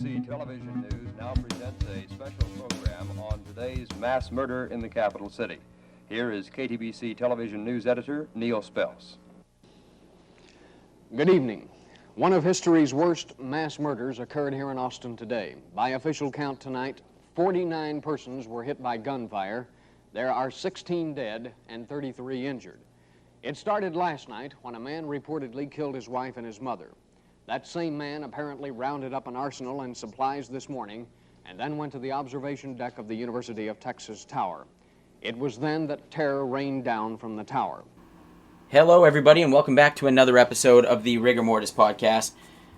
KTBC Television News now presents a special program on today's mass murder in the capital city. Here is KTBC Television News Editor Neil Spells. Good evening. One of history's worst mass murders occurred here in Austin today. By official count tonight, 49 persons were hit by gunfire. There are 16 dead and 33 injured. It started last night when a man reportedly killed his wife and his mother. That same man apparently rounded up an arsenal and supplies this morning and then went to the observation deck of the University of Texas Tower. It was then that terror rained down from the tower. Hello, everybody, and welcome back to another episode of the Rigor Mortis podcast.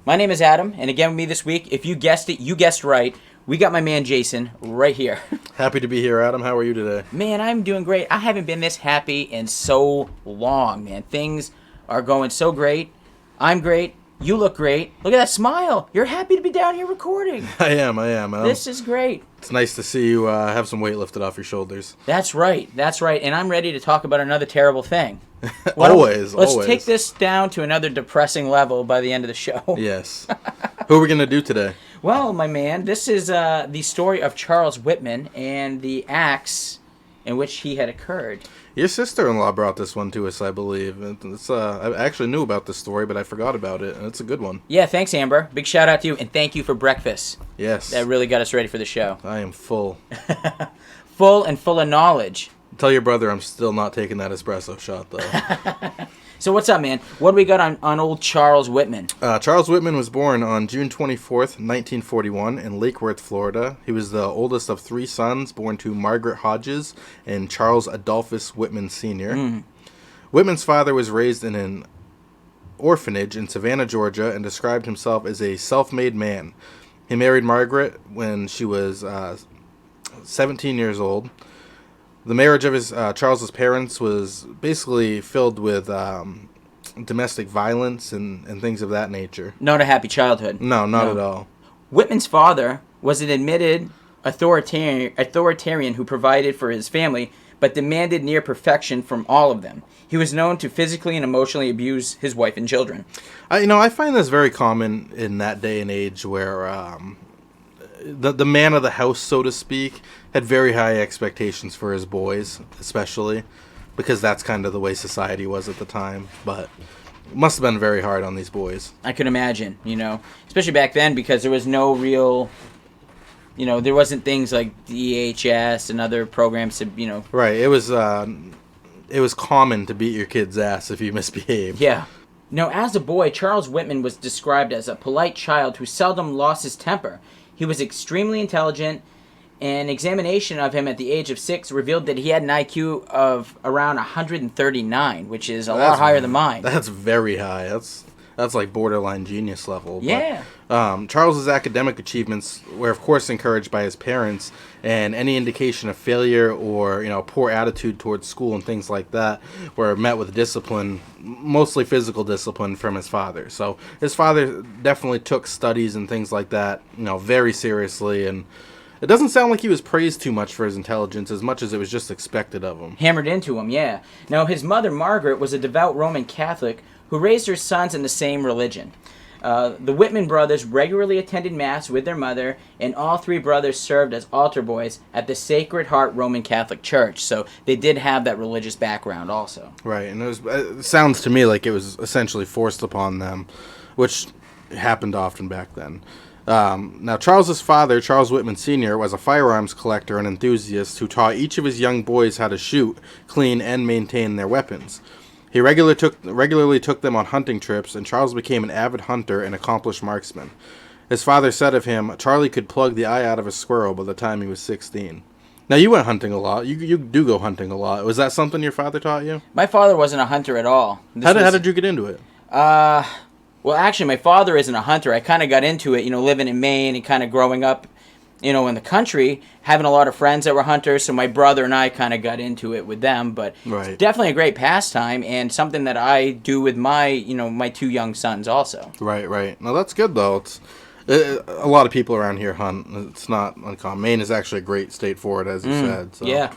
My name is Adam, and again with me this week, if you guessed it, you guessed right, we got my man Jason right here. Happy to be here, Adam. How are you today? Man, I'm doing great. I haven't been this happy in so long, man. Things are going so great. I'm great. You look great. Look at that smile. You're happy to be down here recording. I am. This is great. It's nice to see you have some weight lifted off your shoulders. That's right. And I'm ready to talk about another terrible thing. Always. Let's take this down to another depressing level by the end of the show. Yes. Who are we going to do today? Well, my man, this is the story of Charles Whitman and the acts in which he had occurred. Your sister-in-law brought this one to us, I believe. I actually knew about this story, but I forgot about it, and it's a good one. Yeah, thanks, Amber. Big shout-out to you, and thank you for breakfast. Yes. That really got us ready for the show. I am full. Full of knowledge. Tell your brother I'm still not taking that espresso shot, though. So what's up, man? What do we got on old Charles Whitman? Charles Whitman was born on June 24th, 1941 in Lake Worth, Florida. He was the oldest of three sons born to Margaret Hodges and Charles Adolphus Whitman Sr. Whitman's father was raised in an orphanage in Savannah, Georgia, and described himself as a self-made man. He married Margaret when she was 17 years old. The marriage of Charles's parents was basically filled with domestic violence and things of that nature. Not a happy childhood. No, not at all. Whitman's father was an admitted authoritarian who provided for his family, but demanded near perfection from all of them. He was known to physically and emotionally abuse his wife and children. I find this very common in that day and age where the man of the house, so to speak, had very high expectations for his boys, especially because that's kind of the way society was at the time. But it must have been very hard on these boys. I could imagine, especially back then because there was no real, there wasn't things like DHS and other programs to, Right. It was common to beat your kid's ass if you misbehaved. Yeah. Now, as a boy, Charles Whitman was described as a polite child who seldom lost his temper. He was extremely intelligent. An examination of him at the age of 6 revealed that he had an IQ of around 139, which is a lot higher than mine. That's very high. That's like borderline genius level. Yeah. But, Charles's academic achievements were, of course, encouraged by his parents, and any indication of failure or poor attitude towards school and things like that were met with discipline, mostly physical discipline, from his father. So his father definitely took studies and things like that, very seriously, and it doesn't sound like he was praised too much for his intelligence as much as it was just expected of him. Hammered into him, yeah. Now, his mother, Margaret, was a devout Roman Catholic who raised her sons in the same religion. The Whitman brothers regularly attended Mass with their mother, and all three brothers served as altar boys at the Sacred Heart Roman Catholic Church. So they did have that religious background also. Right, and it sounds to me like it was essentially forced upon them, which happened often back then. Now, Charles's father, Charles Whitman Sr., was a firearms collector and enthusiast who taught each of his young boys how to shoot, clean, and maintain their weapons. He regularly took them on hunting trips, and Charles became an avid hunter and accomplished marksman. His father said of him, Charlie could plug the eye out of a squirrel by the time he was 16. Now, you went hunting a lot. You do go hunting a lot. Was that something your father taught you? My father wasn't a hunter at all. How did you get into it? Well, actually, my father isn't a hunter. I kind of got into it, living in Maine and kind of growing up, in the country, having a lot of friends that were hunters. So my brother and I kind of got into it with them. But It's definitely a great pastime and something that I do with my, my two young sons also. Right. No, that's good, though. A lot of people around here hunt. It's not uncommon. Maine is actually a great state for it, as you said. So. Yeah.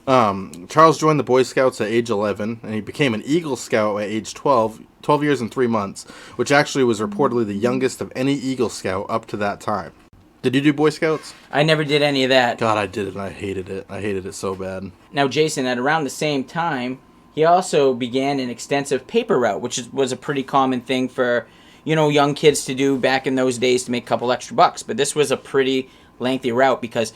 Charles joined the Boy Scouts at age 11, and he became an Eagle Scout at age 12 years and 3 months, which actually was reportedly the youngest of any Eagle Scout up to that time. Did you do Boy Scouts? I never did any of that. God, I did it, and I hated it. I hated it so bad. Now, Jason, at around the same time, he also began an extensive paper route, which was a pretty common thing for, young kids to do back in those days to make a couple extra bucks. But this was a pretty lengthy route because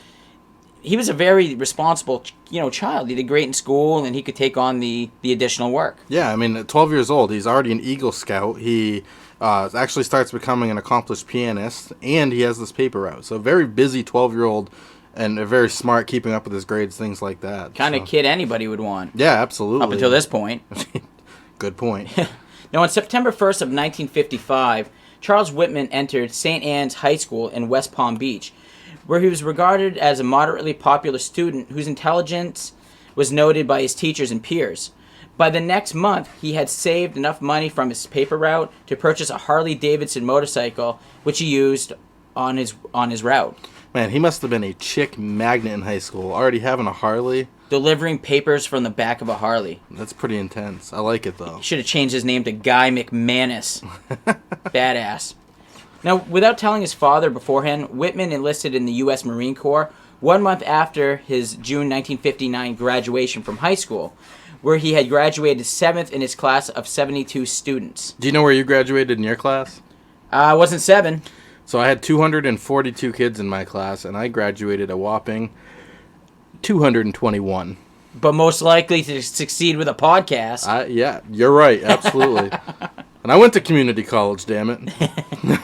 he was a very responsible, child. He did great in school, and he could take on the additional work. Yeah, I mean, at 12 years old, he's already an Eagle Scout. He actually starts becoming an accomplished pianist, and he has this paper route. So a very busy 12-year-old and a very smart, keeping up with his grades, things like that. Kind of kid anybody would want. Yeah, absolutely. Up until this point. Good point. Now, on September 1st of 1955, Charles Whitman entered St. Anne's High School in West Palm Beach, where he was regarded as a moderately popular student whose intelligence was noted by his teachers and peers. By the next month, he had saved enough money from his paper route to purchase a Harley-Davidson motorcycle, which he used on his route. Man, he must have been a chick magnet in high school, already having a Harley. Delivering papers from the back of a Harley. That's pretty intense. I like it, though. He should have changed his name to Guy McManus. Badass. Now, without telling his father beforehand, Whitman enlisted in the U.S. Marine Corps 1 month after his June 1959 graduation from high school, where he had graduated 7th in his class of 72 students. Do you know where you graduated in your class? I wasn't 7. So I had 242 kids in my class, and I graduated a whopping 221. But most likely to succeed with a podcast. Yeah, you're right. Absolutely. And I went to community college, damn it.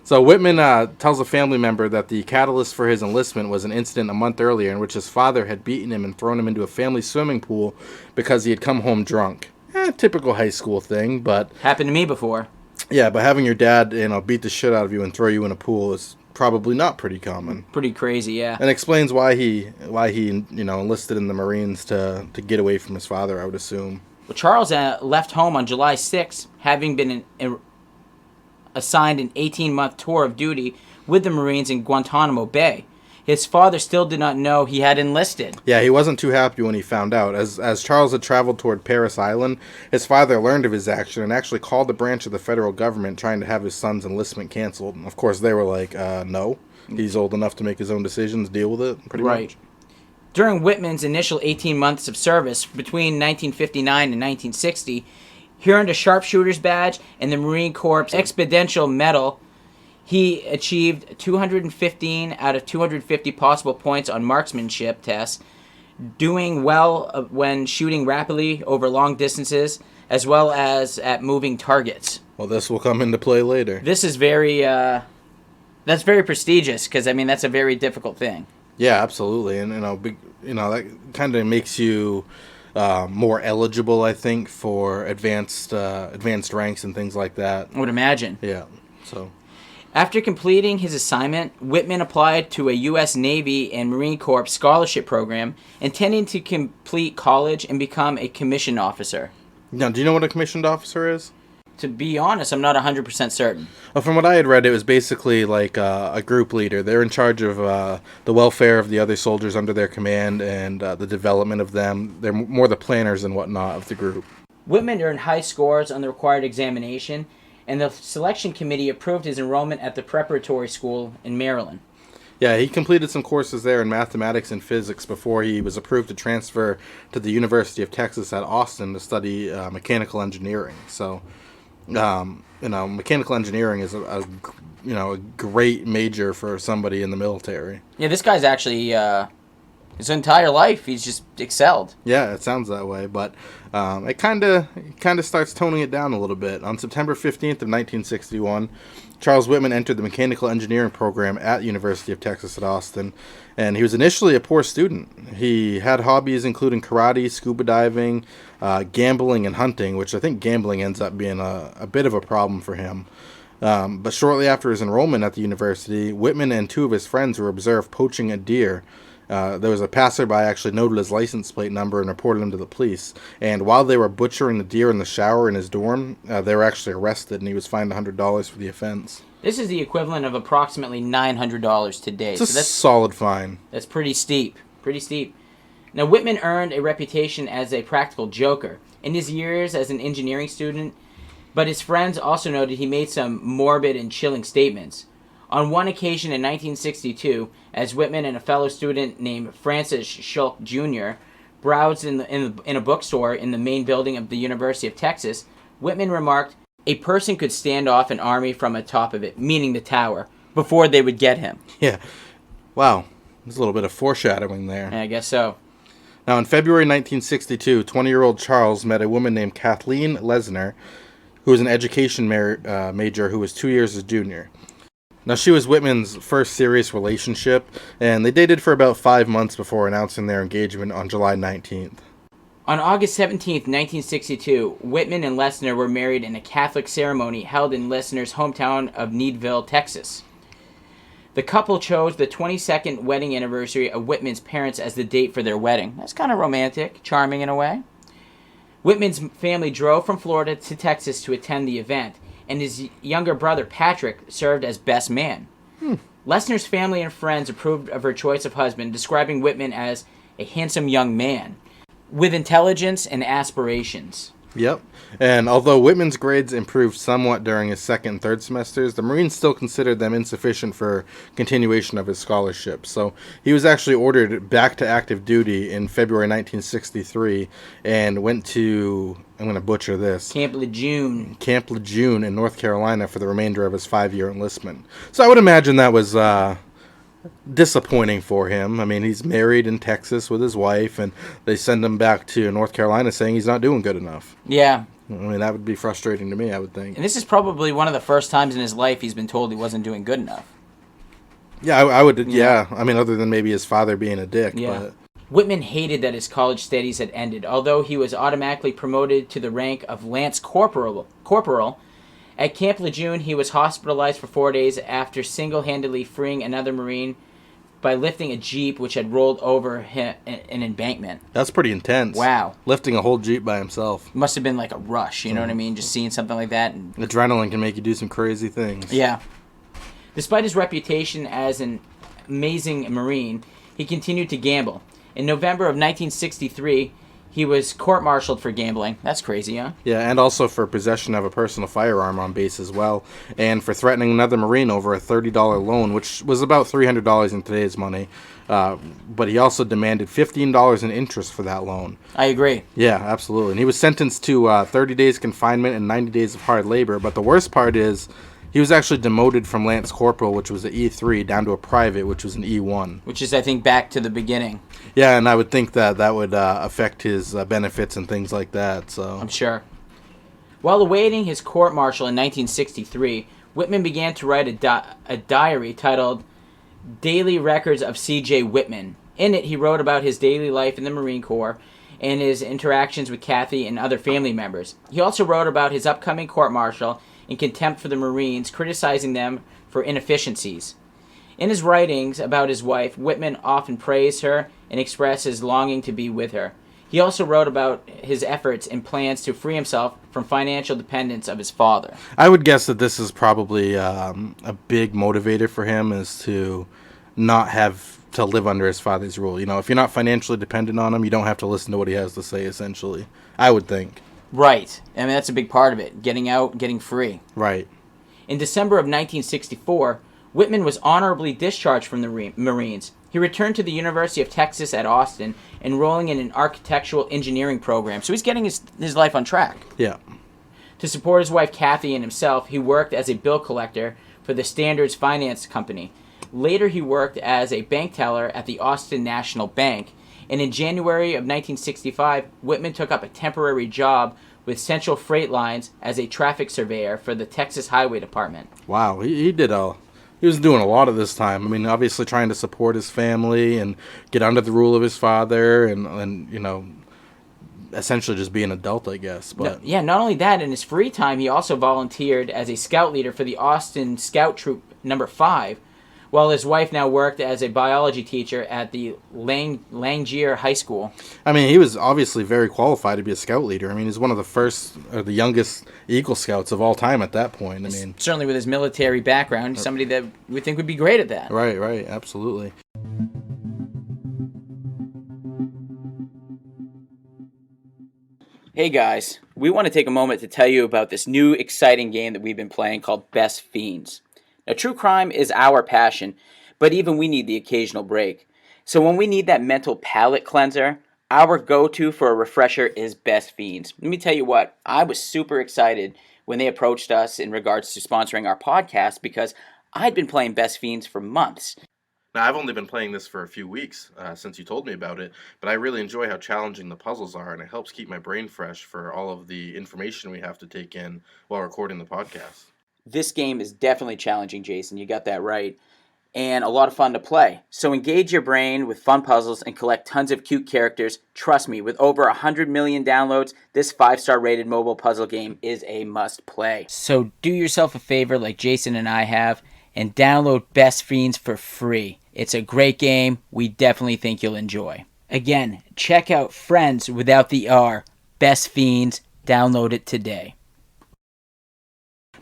So Whitman tells a family member that the catalyst for his enlistment was an incident a month earlier in which his father had beaten him and thrown him into a family swimming pool because he had come home drunk. Typical high school thing, but... Happened to me before. Yeah, but having your dad, beat the shit out of you and throw you in a pool is probably not pretty common. Pretty crazy, yeah. And explains why he enlisted in the Marines to get away from his father, I would assume. Well, Charles left home on July 6th, having been assigned an 18-month tour of duty with the Marines in Guantanamo Bay. His father still did not know he had enlisted. Yeah, he wasn't too happy when he found out. As Charles had traveled toward Parris Island, his father learned of his action and actually called the branch of the federal government trying to have his son's enlistment canceled. And of course, they were like, no. He's old enough to make his own decisions, deal with it, pretty much. During Whitman's initial 18 months of service between 1959 and 1960, he earned a sharpshooter's badge and the Marine Corps Expediential Medal. He achieved 215 out of 250 possible points on marksmanship tests, doing well when shooting rapidly over long distances, as well as at moving targets. Well, this will come into play later. This is very, that's very prestigious, because, that's a very difficult thing. Yeah, absolutely. And, that kind of makes you more eligible, I think, for advanced ranks and things like that. I would imagine. Yeah, so... After completing his assignment, Whitman applied to a U.S. Navy and Marine Corps scholarship program, intending to complete college and become a commissioned officer. Now, do you know what a commissioned officer is? To be honest, I'm not 100% certain. Well, from what I had read, it was basically like a group leader. They're in charge of the welfare of the other soldiers under their command and the development of them. They're more the planners and whatnot of the group. Whitman earned high scores on the required examination, and the selection committee approved his enrollment at the preparatory school in Maryland. Yeah, he completed some courses there in mathematics and physics before he was approved to transfer to the University of Texas at Austin to study mechanical engineering. So, mechanical engineering is a great major for somebody in the military. Yeah, this guy's actually his entire life he's just excelled. Yeah, it sounds that way, but it kind of starts toning it down a little bit. On September 15th of 1961, Charles Whitman entered the mechanical engineering program at University of Texas at Austin, and he was initially a poor student. He had hobbies including karate, scuba diving, gambling, and hunting, which I think gambling ends up being a bit of a problem for him. But shortly after his enrollment at the university, Whitman and two of his friends were observed poaching a deer. There was a passerby actually noted his license plate number and reported him to the police. And while they were butchering the deer in the shower in his dorm, they were actually arrested, and he was fined $100 for the offense. This is the equivalent of approximately $900 today. It's a solid fine. That's pretty steep. Pretty steep. Now, Whitman earned a reputation as a practical joker in his years as an engineering student, but his friends also noted he made some morbid and chilling statements. On one occasion in 1962, as Whitman and a fellow student named Francis Schulk Jr. browsed in a bookstore in the main building of the University of Texas, Whitman remarked, "A person could stand off an army from atop of it," meaning the tower, before they would get him. Yeah. Wow. There's a little bit of foreshadowing there. I guess so. Now, in February 1962, 20-year-old Charles met a woman named Kathleen Lesner, who was an education major who was 2 years his junior. Now, she was Whitman's first serious relationship, and they dated for about 5 months before announcing their engagement on July 19th. On August 17th, 1962, Whitman and Lesner were married in a Catholic ceremony held in Lesner's hometown of Needville, Texas. The couple chose the 22nd wedding anniversary of Whitman's parents as the date for their wedding. That's kind of romantic, charming in a way. Whitman's family drove from Florida to Texas to attend the event, and his younger brother, Patrick, served as best man. Lesner's family and friends approved of her choice of husband, describing Whitman as a handsome young man with intelligence and aspirations. Yep. And although Whitman's grades improved somewhat during his second and third semesters, the Marines still considered them insufficient for continuation of his scholarship. So he was actually ordered back to active duty in February 1963 and went to, I'm going to butcher this, Camp Lejeune. Camp Lejeune in North Carolina for the remainder of his 5-year enlistment. So I would imagine that was disappointing for him. I mean, he's married in Texas with his wife, and they send him back to North Carolina saying he's not doing good enough. Yeah. I mean, that would be frustrating to me, I would think. And this is probably one of the first times in his life he's been told he wasn't doing good enough. Yeah, I would, yeah. I mean, other than maybe his father being a dick. Yeah. But Whitman hated that his college studies had ended, although he was automatically promoted to the rank of Lance Corporal. At Camp Lejeune, he was hospitalized for 4 days after single-handedly freeing another Marine by lifting a Jeep which had rolled over an embankment. That's pretty intense. Wow. Lifting a whole Jeep by himself. Must have been like a rush, you know what I mean? Just seeing something like that. And Adrenaline can make you do some crazy things. yeah. Despite his reputation as an amazing Marine, he continued to gamble. In November of 1963, he was court-martialed for gambling. That's crazy, huh? Yeah, and also for possession of a personal firearm on base as well, and for threatening another Marine over a $30 loan, which was about $300 in today's money. But he also demanded $15 in interest for that loan. I agree. Yeah, absolutely. And he was sentenced to 30 days confinement and 90 days of hard labor. But the worst part is he was actually demoted from Lance Corporal, which was an E3, down to a private, which was an E1. Which is, I think, back to the beginning. Yeah, and I would think that that would affect his benefits and things like that. So I'm sure. While awaiting his court-martial in 1963, Whitman began to write a diary titled Daily Records of C.J. Whitman. In it, he wrote about his daily life in the Marine Corps and his interactions with Kathy and other family members. He also wrote about his upcoming court-martial in contempt for the Marines, criticizing them for inefficiencies. In his writings about his wife, Whitman often praised her and expressed his longing to be with her. He also wrote about his efforts and plans to free himself from financial dependence of his father. I would guess that this is probably a big motivator for him, is to not have to live under his father's rule. You know, if you're not financially dependent on him, you don't have to listen to what he has to say, essentially. I would think. Right. I mean, that's a big part of it. Getting out, getting free. Right. In December of 1964, Whitman was honorably discharged from the Marines. He returned to the University of Texas at Austin, enrolling in an architectural engineering program. So he's getting his life on track. Yeah. To support his wife Kathy and himself, he worked as a bill collector for the Standards Finance Company. Later, he worked as a bank teller at the Austin National Bank. And in January of 1965, Whitman took up a temporary job with Central Freight Lines as a traffic surveyor for the Texas Highway Department. Wow, he was doing a lot of this time. I mean, obviously trying to support his family and get under the rule of his father and you know, essentially just be an adult, I guess. But yeah, not only that, in his free time, he also volunteered as a scout leader for the Austin Scout Troop No. 5, while his wife now worked as a biology teacher at the Langier High School. I mean, he was obviously very qualified to be a scout leader. I mean, he's one of the first or the youngest Eagle Scouts of all time at that point. I mean, certainly with his military background, somebody that we think would be great at that. Right, absolutely. Hey guys, we want to take a moment to tell you about this new exciting game that we've been playing called Best Fiends. Now, true crime is our passion, but even we need the occasional break. So when we need that mental palate cleanser, our go-to for a refresher is Best Fiends. Let me tell you what, I was super excited when they approached us in regards to sponsoring our podcast because I'd been playing Best Fiends for months. Now, I've only been playing this for a few weeks since you told me about it, but I really enjoy how challenging the puzzles are, and it helps keep my brain fresh for all of the information we have to take in while recording the podcast. This game is definitely challenging, Jason. You got that right. And a lot of fun to play. So engage your brain with fun puzzles and collect tons of cute characters. Trust me, with over 100 million downloads, this 5-star rated mobile puzzle game is a must play. So do yourself a favor like Jason and I have and download Best Fiends for free. It's a great game. We definitely think you'll enjoy. Again, check out Friends without the R. Best Fiends. Download it today.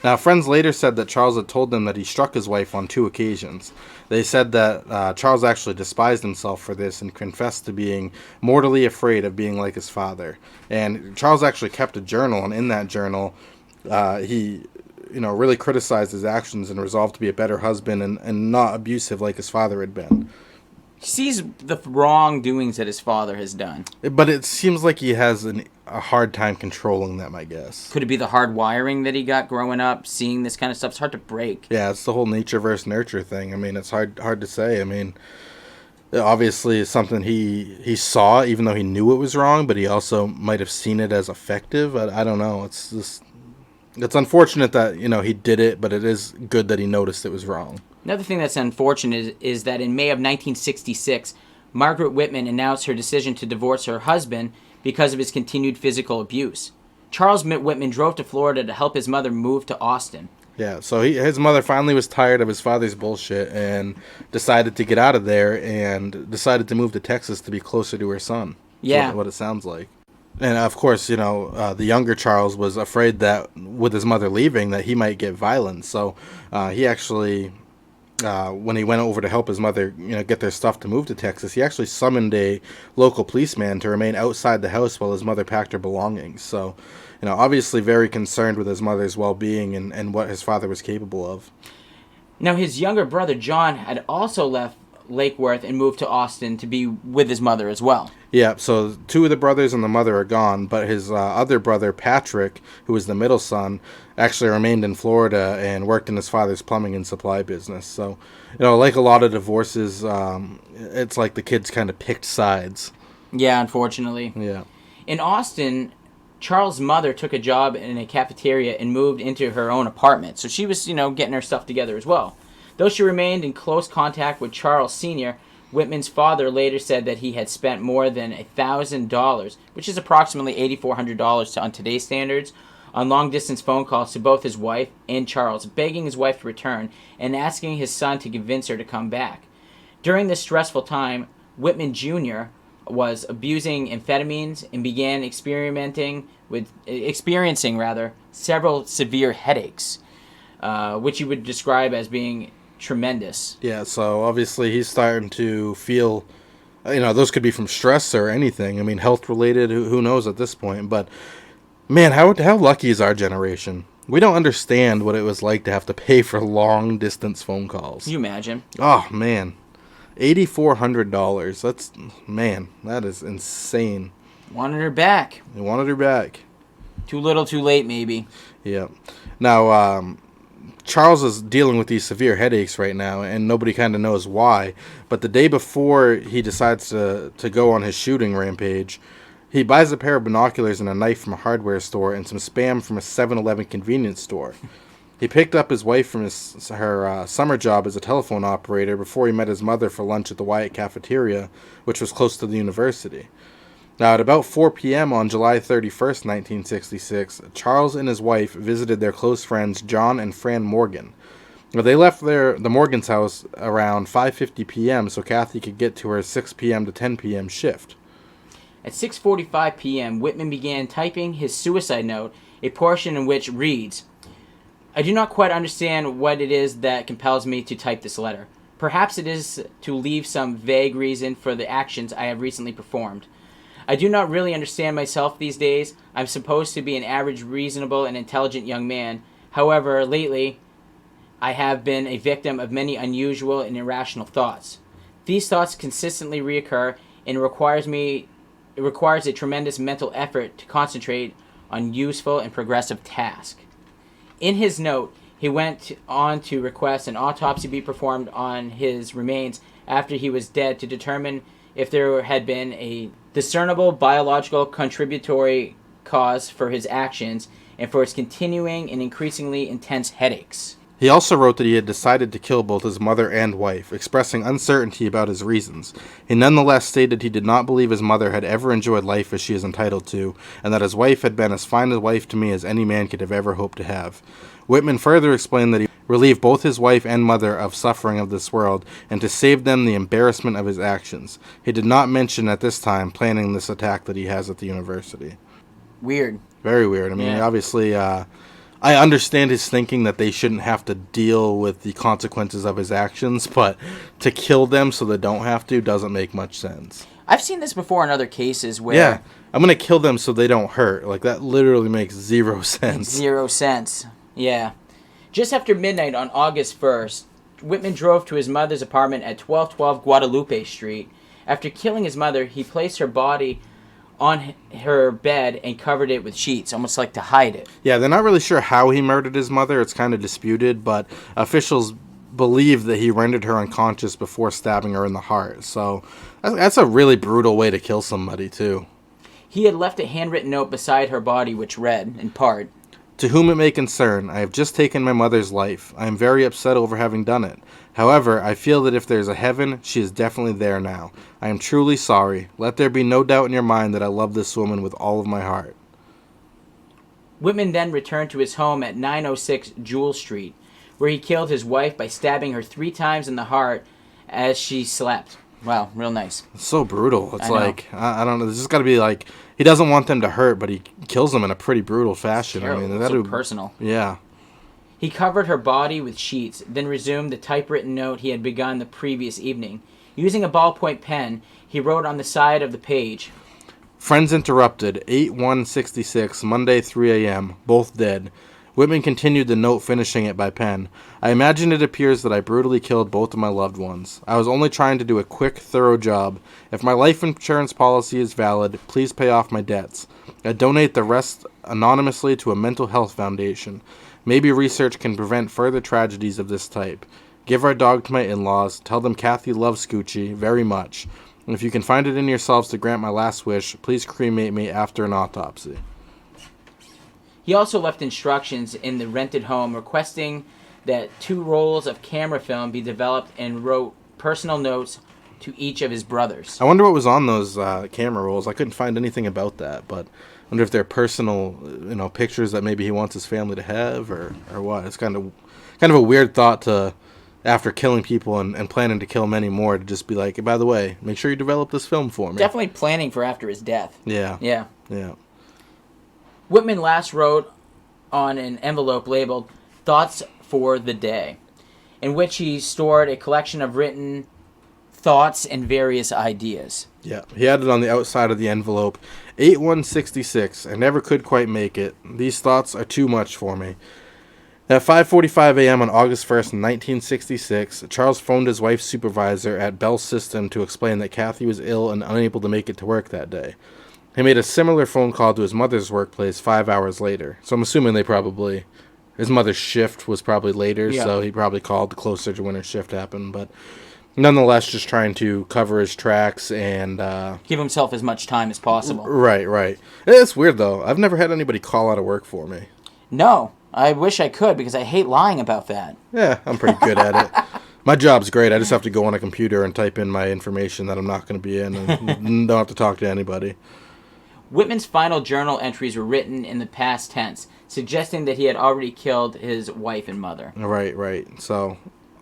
Now, friends later said that Charles had told them that he struck his wife on 2 occasions. They said that Charles actually despised himself for this and confessed to being mortally afraid of being like his father. And Charles actually kept a journal, and in that journal, he really criticized his actions and resolved to be a better husband and not abusive like his father had been. He sees the wrongdoings that his father has done. But it seems like he has a hard time controlling them, I guess. Could it be the hard wiring that he got growing up, seeing this kind of stuff? It's hard to break. Yeah, it's the whole nature versus nurture thing. I mean, it's hard to say. I mean, obviously it's something he saw, even though he knew it was wrong, but he also might have seen it as effective. I don't know. It's unfortunate that, he did it, but it is good that he noticed it was wrong. Another thing that's unfortunate is that in May of 1966, Margaret Whitman announced her decision to divorce her husband because of his continued physical abuse. Charles Whitman drove to Florida to help his mother move to Austin. Yeah, so his mother finally was tired of his father's bullshit and decided to get out of there and decided to move to Texas to be closer to her son. Yeah. What it sounds like. And of course, the younger Charles was afraid that with his mother leaving that he might get violent. So he actually, when he went over to help his mother, get their stuff to move to Texas, he actually summoned a local policeman to remain outside the house while his mother packed her belongings. So, obviously very concerned with his mother's well-being and what his father was capable of. Now, his younger brother, John, had also left Lake Worth and moved to Austin to be with his mother as well. Yeah, so 2 of the brothers and the mother are gone, but his other brother, Patrick, who was the middle son, actually remained in Florida and worked in his father's plumbing and supply business. So, like a lot of divorces, it's like the kids kind of picked sides. Yeah, unfortunately. Yeah. In Austin, Charles' mother took a job in a cafeteria and moved into her own apartment. So she was, getting her stuff together as well. Though she remained in close contact with Charles Sr., Whitman's father later said that he had spent more than $1,000, which is approximately $8,400 on today's standards, on long-distance phone calls to both his wife and Charles, begging his wife to return and asking his son to convince her to come back. During this stressful time, Whitman Jr. was abusing amphetamines and began experiencing several severe headaches, which he would describe as being tremendous. Yeah, so obviously he's starting to feel, those could be from stress or anything. I mean, health related, who knows at this point. But, man, how lucky is our generation? We don't understand what it was like to have to pay for long distance phone calls. Can you imagine? Oh, man. $8,400. That is insane. Wanted her back. They wanted her back. Too little, too late, maybe. Yeah. Now, Charles is dealing with these severe headaches right now, and nobody kind of knows why. But the day before he decides to go on his shooting rampage, he buys a pair of binoculars and a knife from a hardware store and some Spam from a 7-Eleven convenience store. He picked up his wife from her summer job as a telephone operator before he met his mother for lunch at the Wyatt cafeteria, which was close to the university. Now, at about 4 p.m. on July 31st, 1966, Charles and his wife visited their close friends John and Fran Morgan. Now, they left the Morgans' house around 5:50 p.m. so Kathy could get to her 6 p.m. to 10 p.m. shift. At 6:45 p.m., Whitman began typing his suicide note, a portion in which reads, "I do not quite understand what it is that compels me to type this letter. Perhaps it is to leave some vague reason for the actions I have recently performed. I do not really understand myself these days. I'm supposed to be an average, reasonable, and intelligent young man. However, lately, I have been a victim of many unusual and irrational thoughts. These thoughts consistently reoccur, and it requires a tremendous mental effort to concentrate on useful and progressive tasks. In his note, he went on to request an autopsy be performed on his remains after he was dead to determine if there had been a discernible biological contributory cause for his actions and for his continuing and increasingly intense headaches. He also wrote that he had decided to kill both his mother and wife, expressing uncertainty about his reasons. He nonetheless stated he did not believe his mother had ever enjoyed life as she is entitled to, and that his wife had been as fine a wife to me as any man could have ever hoped to have. Whitman further explained that he relieved both his wife and mother of suffering of this world, and to save them the embarrassment of his actions. He did not mention at this time planning this attack that he has at the university. Weird. Very weird. I mean, Yeah. obviously, I understand his thinking that they shouldn't have to deal with the consequences of his actions, but to kill them so they don't have to doesn't make much sense. I've seen this before in other cases where... Yeah, I'm going to kill them so they don't hurt. Like, that literally makes zero sense. 0 cents. Yeah. Just after midnight on August 1st, Whitman drove to his mother's apartment at 1212 Guadalupe Street. After killing his mother, he placed her body on her bed and covered it with sheets, almost like to hide it. Yeah, they're not really sure how he murdered his mother. It's kind of disputed, but officials believe that he rendered her unconscious before stabbing her in the heart. So that's a really brutal way to kill somebody, too. He had left a handwritten note beside her body which read, in part, "To whom it may concern, I have just taken my mother's life. I am very upset over having done it. However, I feel that if there is a heaven, she is definitely there now. I am truly sorry. Let there be no doubt in your mind that I love this woman with all of my heart." Whitman then returned to his home at 906 Jewel Street, where he killed his wife by stabbing her 3 times in the heart as she slept. Wow, real nice. It's so brutal. It's I know. like, I don't know. There's just got to be like, he doesn't want them to hurt, but he kills them in a pretty brutal fashion. Terrible. I mean, So that'd personal. Yeah. He covered her body with sheets, then resumed the typewritten note he had begun the previous evening. Using a ballpoint pen, he wrote on the side of the page, Friends interrupted. 8/1/66, Monday 3 a.m. Both dead. Whitman continued the note, finishing it by pen. I imagine it appears that I brutally killed both of my loved ones. I was only trying to do a quick, thorough job. If my life insurance policy is valid, please pay off my debts. I donate the rest anonymously to a mental health foundation. Maybe research can prevent further tragedies of this type. Give our dog to my in-laws. Tell them Kathy loves Scoochie very much. And if you can find it in yourselves to grant my last wish, please cremate me after an autopsy. He also left instructions in the rented home requesting that 2 rolls of camera film be developed and wrote personal notes to each of his brothers. I wonder what was on those camera rolls. I couldn't find anything about that, but I wonder if they're personal, pictures that maybe he wants his family to have, or what. It's kind of a weird thought to, after killing people and planning to kill many more, to just be like, by the way, make sure you develop this film for me. Definitely planning for after his death. Yeah. Yeah. Yeah. Whitman last wrote on an envelope labeled Thoughts for the Day, in which he stored a collection of written thoughts and various ideas. Yeah, he had it on the outside of the envelope. 8/1/66. I never could quite make it. These thoughts are too much for me. At 5:45 a.m. on August 1st, 1966, Charles phoned his wife's supervisor at Bell System to explain that Kathy was ill and unable to make it to work that day. He made a similar phone call to his mother's workplace 5 hours later. So I'm assuming his mother's shift was probably later, Yeah. so he probably called closer to when her shift happened. But nonetheless, just trying to cover his tracks and... Give himself as much time as possible. Right. It's weird, though. I've never had anybody call out of work for me. No, I wish I could because I hate lying about that. Yeah, I'm pretty good at it. My job's great. I just have to go on a computer and type in my information that I'm not going to be in and don't have to talk to anybody. Whitman's final journal entries were written in the past tense, suggesting that he had already killed his wife and mother. Right. So,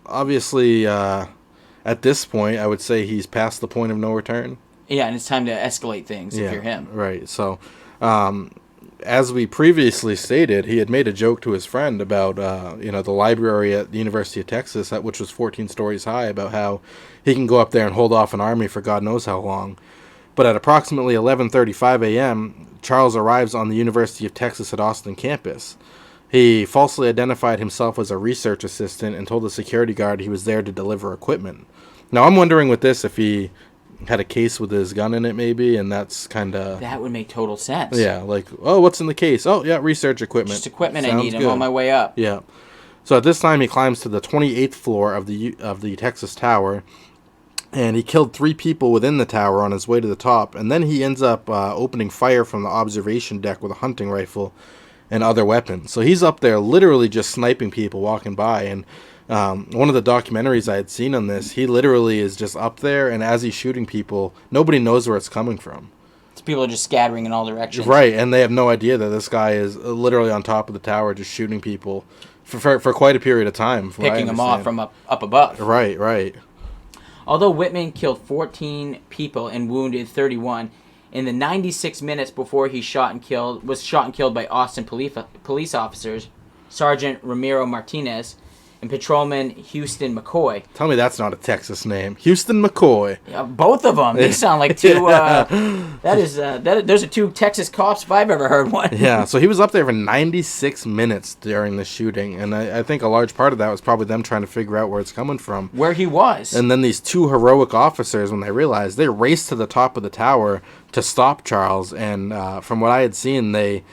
obviously, at this point, I would say he's past the point of no return. Yeah, and it's time to escalate things if you're him. Right. So, as we previously stated, he had made a joke to his friend about, the library at the University of Texas, which was 14 stories high, about how he can go up there and hold off an army for God knows how long. But at approximately 11:35 a.m., Charles arrives on the University of Texas at Austin campus. He falsely identified himself as a research assistant and told the security guard he was there to deliver equipment. Now, I'm wondering with this if he had a case with his gun in it, maybe, and that's kind of... That would make total sense. Yeah, like, oh, what's in the case? Oh, yeah, research equipment. Just equipment Sounds I need. good. I'm on my way up. Yeah. So at this time, he climbs to the 28th floor of the Texas Tower, and he killed 3 people within the tower on his way to the top, and then he ends up opening fire from the observation deck with a hunting rifle and other weapons. So he's up there literally just sniping people walking by. And one of the documentaries I had seen on this, he literally is just up there, and as he's shooting people, nobody knows where it's coming from. So people are just scattering in all directions. Right, and they have no idea that this guy is literally on top of the tower just shooting people for quite a period of time. Picking them off from up above. Right, right. Although Whitman killed 14 people and wounded 31, in the 96 minutes before he was shot and killed by Austin police officers, Sergeant Ramiro Martinez and Patrolman Houston McCoy. Tell me that's not a Texas name. Houston McCoy. Yeah, both of them. They sound like two. Those are 2 Texas cops if I've ever heard one. Yeah, so he was up there for 96 minutes during the shooting, and I think a large part of that was probably them trying to figure out where it's coming from. Where he was. And then these 2 heroic officers, when they realized, they raced to the top of the tower to stop Charles, and from what I had seen, they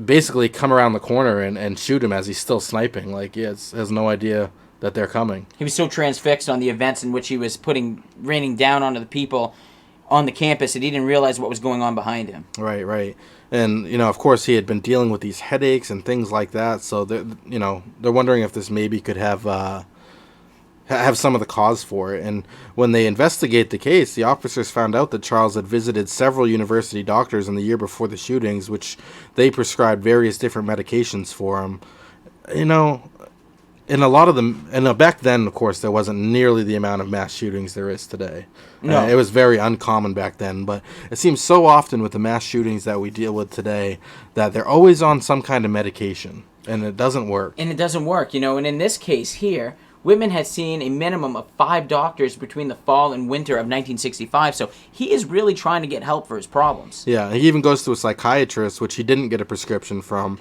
basically come around the corner and shoot him as he's still sniping. Like, he has no idea that they're coming. He was so transfixed on the events in which he was raining down onto the people on the campus that he didn't realize what was going on behind him. Right, right. And, of course, he had been dealing with these headaches and things like that, so they're wondering if this maybe could have some of the cause for it. And when they investigate the case, the officers found out that Charles had visited several university doctors in the year before the shootings, which they prescribed various different medications for him. And a lot of them, and back then, of course, there wasn't nearly the amount of mass shootings there is today. No. It was very uncommon back then, but it seems so often with the mass shootings that we deal with today that they're always on some kind of medication, and it doesn't work. And in this case here, Whitman had seen a minimum of 5 doctors between the fall and winter of 1965, so he is really trying to get help for his problems. Yeah, he even goes to a psychiatrist, which he didn't get a prescription from,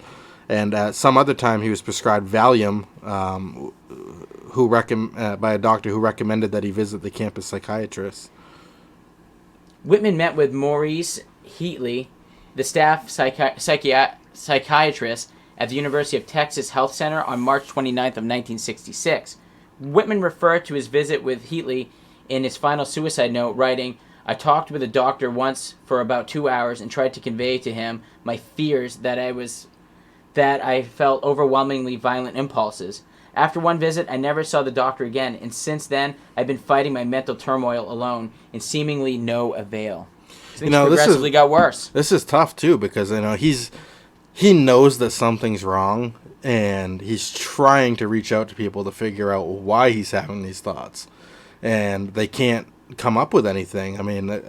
and at some other time he was prescribed Valium by a doctor who recommended that he visit the campus psychiatrist. Whitman met with Maurice Heatley, the staff psychiatrist at the University of Texas Health Center on March 29th of 1966. Whitman referred to his visit with Heatley in his final suicide note, writing, "I talked with a doctor once for about 2 hours and tried to convey to him my fears that I felt overwhelmingly violent impulses. After one visit, I never saw the doctor again, and since then, I've been fighting my mental turmoil alone, in seemingly no avail." Things progressively got worse. This is tough, too, because, he knows that something's wrong, and he's trying to reach out to people to figure out why he's having these thoughts. And they can't come up with anything. I mean,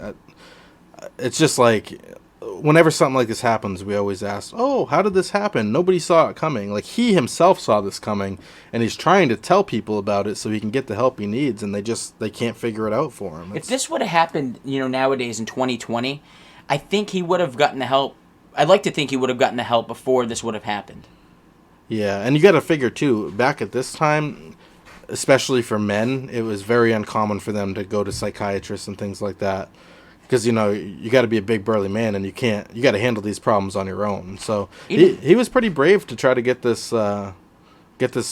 it's just like, whenever something like this happens, we always ask, oh, how did this happen? Nobody saw it coming. Like, he himself saw this coming, and he's trying to tell people about it so he can get the help he needs, and they can't figure it out for him. If this would have happened, nowadays in 2020, I think he would have gotten the help. I'd like to think he would have gotten the help before this would have happened. Yeah, and you got to figure, too, back at this time, especially for men, it was very uncommon for them to go to psychiatrists and things like that. Because, you got to be a big burly man, and you got to handle these problems on your own. So he was pretty brave to try to get this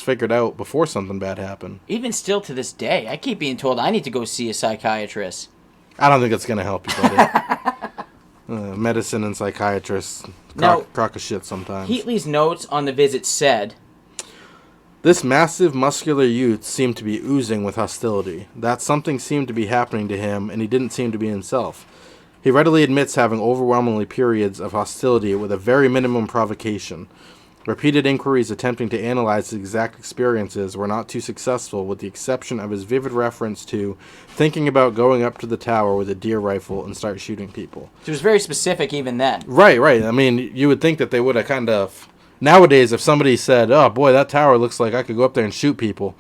figured out before something bad happened. Even still to this day, I keep being told I need to go see a psychiatrist. I don't think it's going to help you, buddy. Medicine and psychiatrists, crock of shit sometimes. Heatley's notes on the visit said, "This massive, muscular youth seemed to be oozing with hostility. That something seemed to be happening to him, and he didn't seem to be himself. He readily admits having overwhelmingly periods of hostility with a very minimum provocation. Repeated inquiries attempting to analyze his exact experiences were not too successful, with the exception of his vivid reference to thinking about going up to the tower with a deer rifle and start shooting people." So it was very specific even then. Right. I mean, you would think that they would have kind of... Nowadays, if somebody said, oh, boy, that tower looks like I could go up there and shoot people,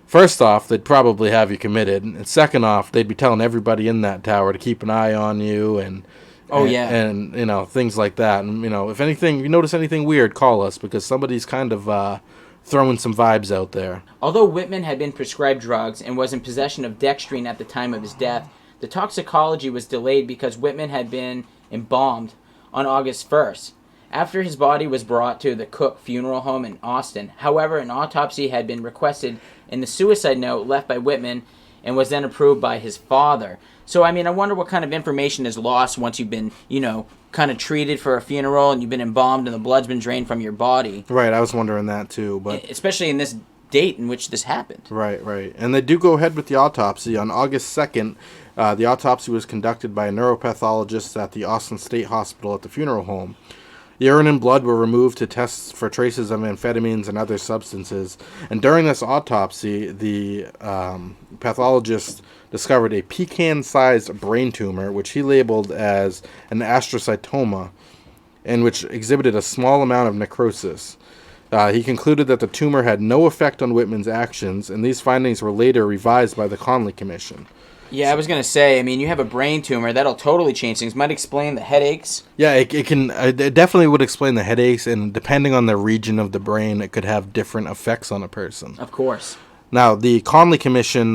first off, they'd probably have you committed. And second off, they'd be telling everybody in that tower to keep an eye on you and Oh, and, yeah. and things like that. And if you notice anything weird, call us, because somebody's kind of throwing some vibes out there. Although Whitman had been prescribed drugs and was in possession of dextrine at the time of his death, the toxicology was delayed because Whitman had been embalmed on August 1st. After his body was brought to the Cook Funeral Home in Austin, however, an autopsy had been requested in the suicide note left by Whitman and was then approved by his father. So, I wonder what kind of information is lost once you've been, kind of treated for a funeral and you've been embalmed and the blood's been drained from your body. Right, I was wondering that too. But especially in this date in which this happened. Right. And they do go ahead with the autopsy. On August 2nd, the autopsy was conducted by a neuropathologist at the Austin State Hospital at the funeral home. The urine and blood were removed to test for traces of amphetamines and other substances. And during this autopsy, the pathologist discovered a pecan-sized brain tumor, which he labeled as an astrocytoma, and which exhibited a small amount of necrosis. He concluded that the tumor had no effect on Whitman's actions, and these findings were later revised by the Conley Commission. Yeah, I was going to say, you have a brain tumor, that'll totally change things. Might explain the headaches. Yeah, it can. It definitely would explain the headaches, and depending on the region of the brain, it could have different effects on a person. Of course. Now, the Conley Commission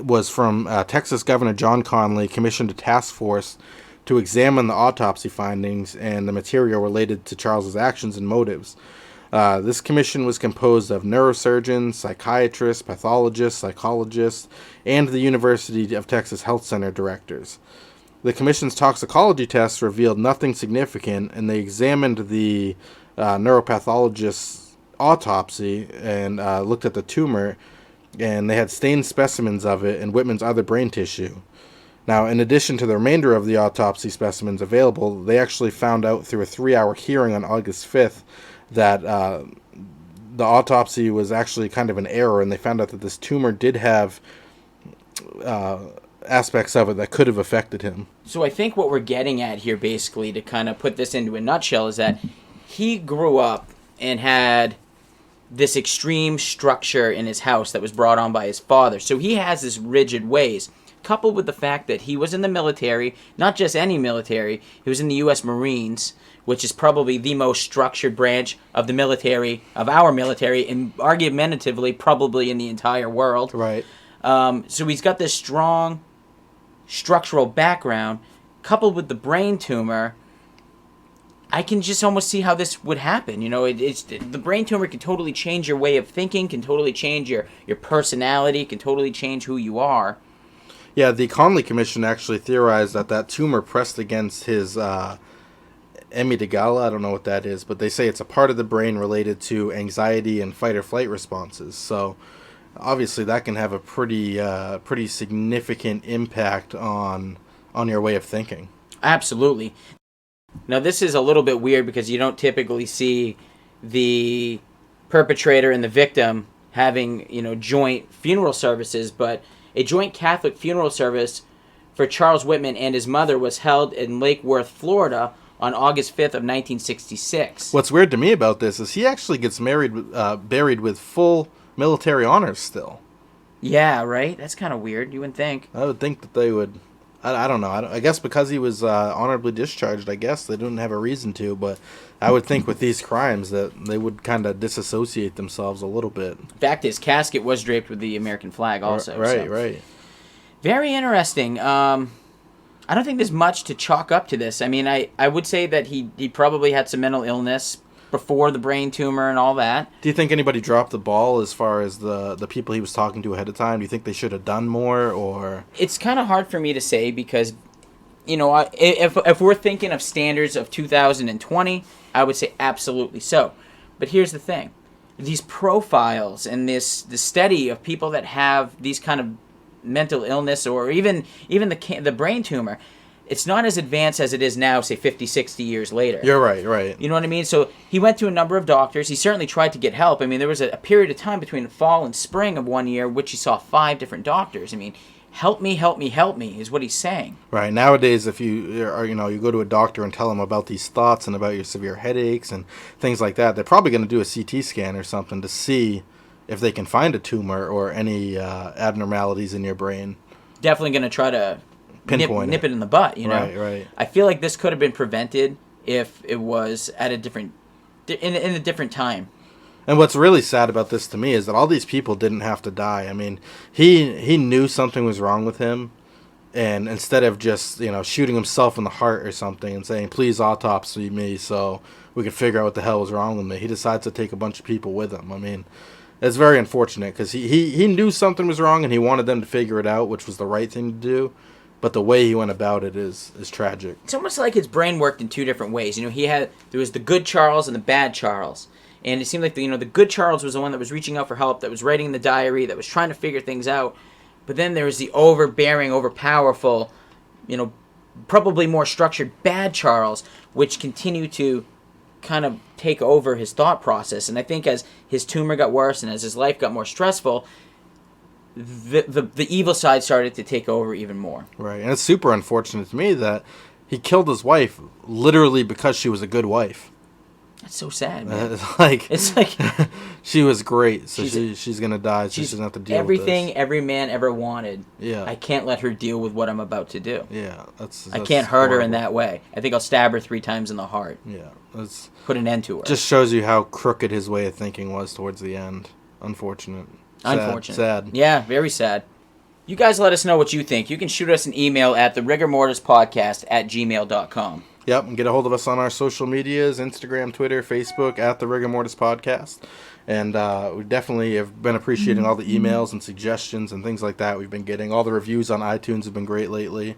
was from Texas Governor John Conley, commissioned a task force to examine the autopsy findings and the material related to Charles's actions and motives. This commission was composed of neurosurgeons, psychiatrists, pathologists, psychologists, and the University of Texas Health Center directors. The commission's toxicology tests revealed nothing significant, and they examined the neuropathologist's autopsy and looked at the tumor, and they had stained specimens of it and Whitman's other brain tissue. Now, in addition to the remainder of the autopsy specimens available, they actually found out through a 3-hour hearing on August 5th that the autopsy was actually kind of an error, and they found out that this tumor did have aspects of it that could have affected him. So I think what we're getting at here, basically, to kind of put this into a nutshell, is that he grew up and had this extreme structure in his house that was brought on by his father. So he has this rigid ways, coupled with the fact that he was in the military, not just any military, he was in the U.S. Marines, which is probably the most structured branch of the military, of our military, and argumentatively probably in the entire world. Right. So he's got this strong structural background, coupled with the brain tumor. I can just almost see how this would happen. The brain tumor can totally change your way of thinking, can totally change your personality, can totally change who you are. Yeah, the Conley Commission actually theorized that tumor pressed against his amygdala. I don't know what that is, but they say it's a part of the brain related to anxiety and fight or flight responses. So obviously that can have a pretty significant impact on your way of thinking. Absolutely. Now, this is a little bit weird because you don't typically see the perpetrator and the victim having, joint funeral services, but a joint Catholic funeral service for Charles Whitman and his mother was held in Lake Worth, Florida on August 5th of 1966. What's weird to me about this is he actually gets buried with full military honors still. Yeah, right? That's kind of weird. You wouldn't think. I would think that they would. I don't know. I guess because he was honorably discharged, I guess they didn't have a reason to, but I would think with these crimes that they would kind of disassociate themselves a little bit. Fact is, casket was draped with the American flag also. Right. Very interesting. I don't think there's much to chalk up to this. I would say that he probably had some mental illness before the brain tumor and all that. Do you think anybody dropped the ball as far as the people he was talking to ahead of time? Do you think they should have done more, or? It's kind of hard for me to say because, if we're thinking of standards of 2020, I would say absolutely so. But here's the thing. These profiles and this study of people that have these kind of mental illness or even the brain tumor, it's not as advanced as it is now, say 50, 60 years later. You're right. You know what I mean? So he went to a number of doctors. He certainly tried to get help. There was a period of time between fall and spring of one year which he saw 5 different doctors. Help me is what he's saying. Right. Nowadays, if you go to a doctor and tell them about these thoughts and about your severe headaches and things like that, they're probably going to do a CT scan or something to see if they can find a tumor or any abnormalities in your brain. Definitely going to try to pinpoint nip it in the butt, you know? Right. I feel like this could have been prevented if it was at a different in a different time. And what's really sad about this to me is that all these people didn't have to die. I mean, he knew something was wrong with him, and instead of just, shooting himself in the heart or something and saying, please autopsy me so we can figure out what the hell was wrong with me, he decides to take a bunch of people with him. I mean, it's very unfortunate because he knew something was wrong and he wanted them to figure it out, which was the right thing to do. But the way he went about it is tragic. It's almost like his brain worked in two different ways. There was the good Charles and the bad Charles. And it seemed like the good Charles was the one that was reaching out for help, that was writing in the diary, that was trying to figure things out. But then there was the overbearing, overpowerful, probably more structured bad Charles, which continued to kind of take over his thought process. And I think as his tumor got worse and as his life got more stressful, the evil side started to take over even more. Right, and it's super unfortunate to me that he killed his wife literally because she was a good wife. That's so sad, man. It's like she was great, so she's gonna die, so she doesn't have to deal with everything every man ever wanted. Yeah. I can't let her deal with what I'm about to do. Yeah, that's I can't hurt horrible. her in that way. I think I'll stab her 3 times in the heart. Yeah, that's put an end to her. Just shows you how crooked his way of thinking was towards the end. Unfortunate. Sad. Yeah, very sad. You guys let us know what you think. You can shoot us an email at therigormortispodcast@gmail.com. Yep, and get a hold of us on our social medias, Instagram, Twitter, Facebook, at the Rigor Mortis Podcast. And we definitely have been appreciating all the emails and suggestions and things like that we've been getting. All the reviews on iTunes have been great lately.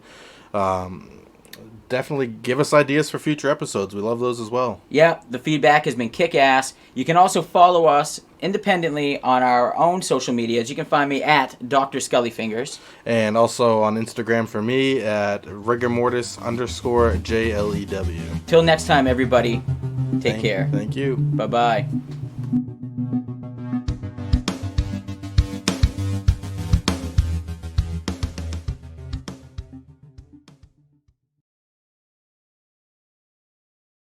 Definitely give us ideas for future episodes. We love those as well. Yeah, the feedback has been kick-ass. You can also follow us independently on our own social medias. You can find me at Dr. Skellyfingers. And also on Instagram for me at rigormortis_JLEW. Till next time, everybody. Take care. Thank you. Bye-bye.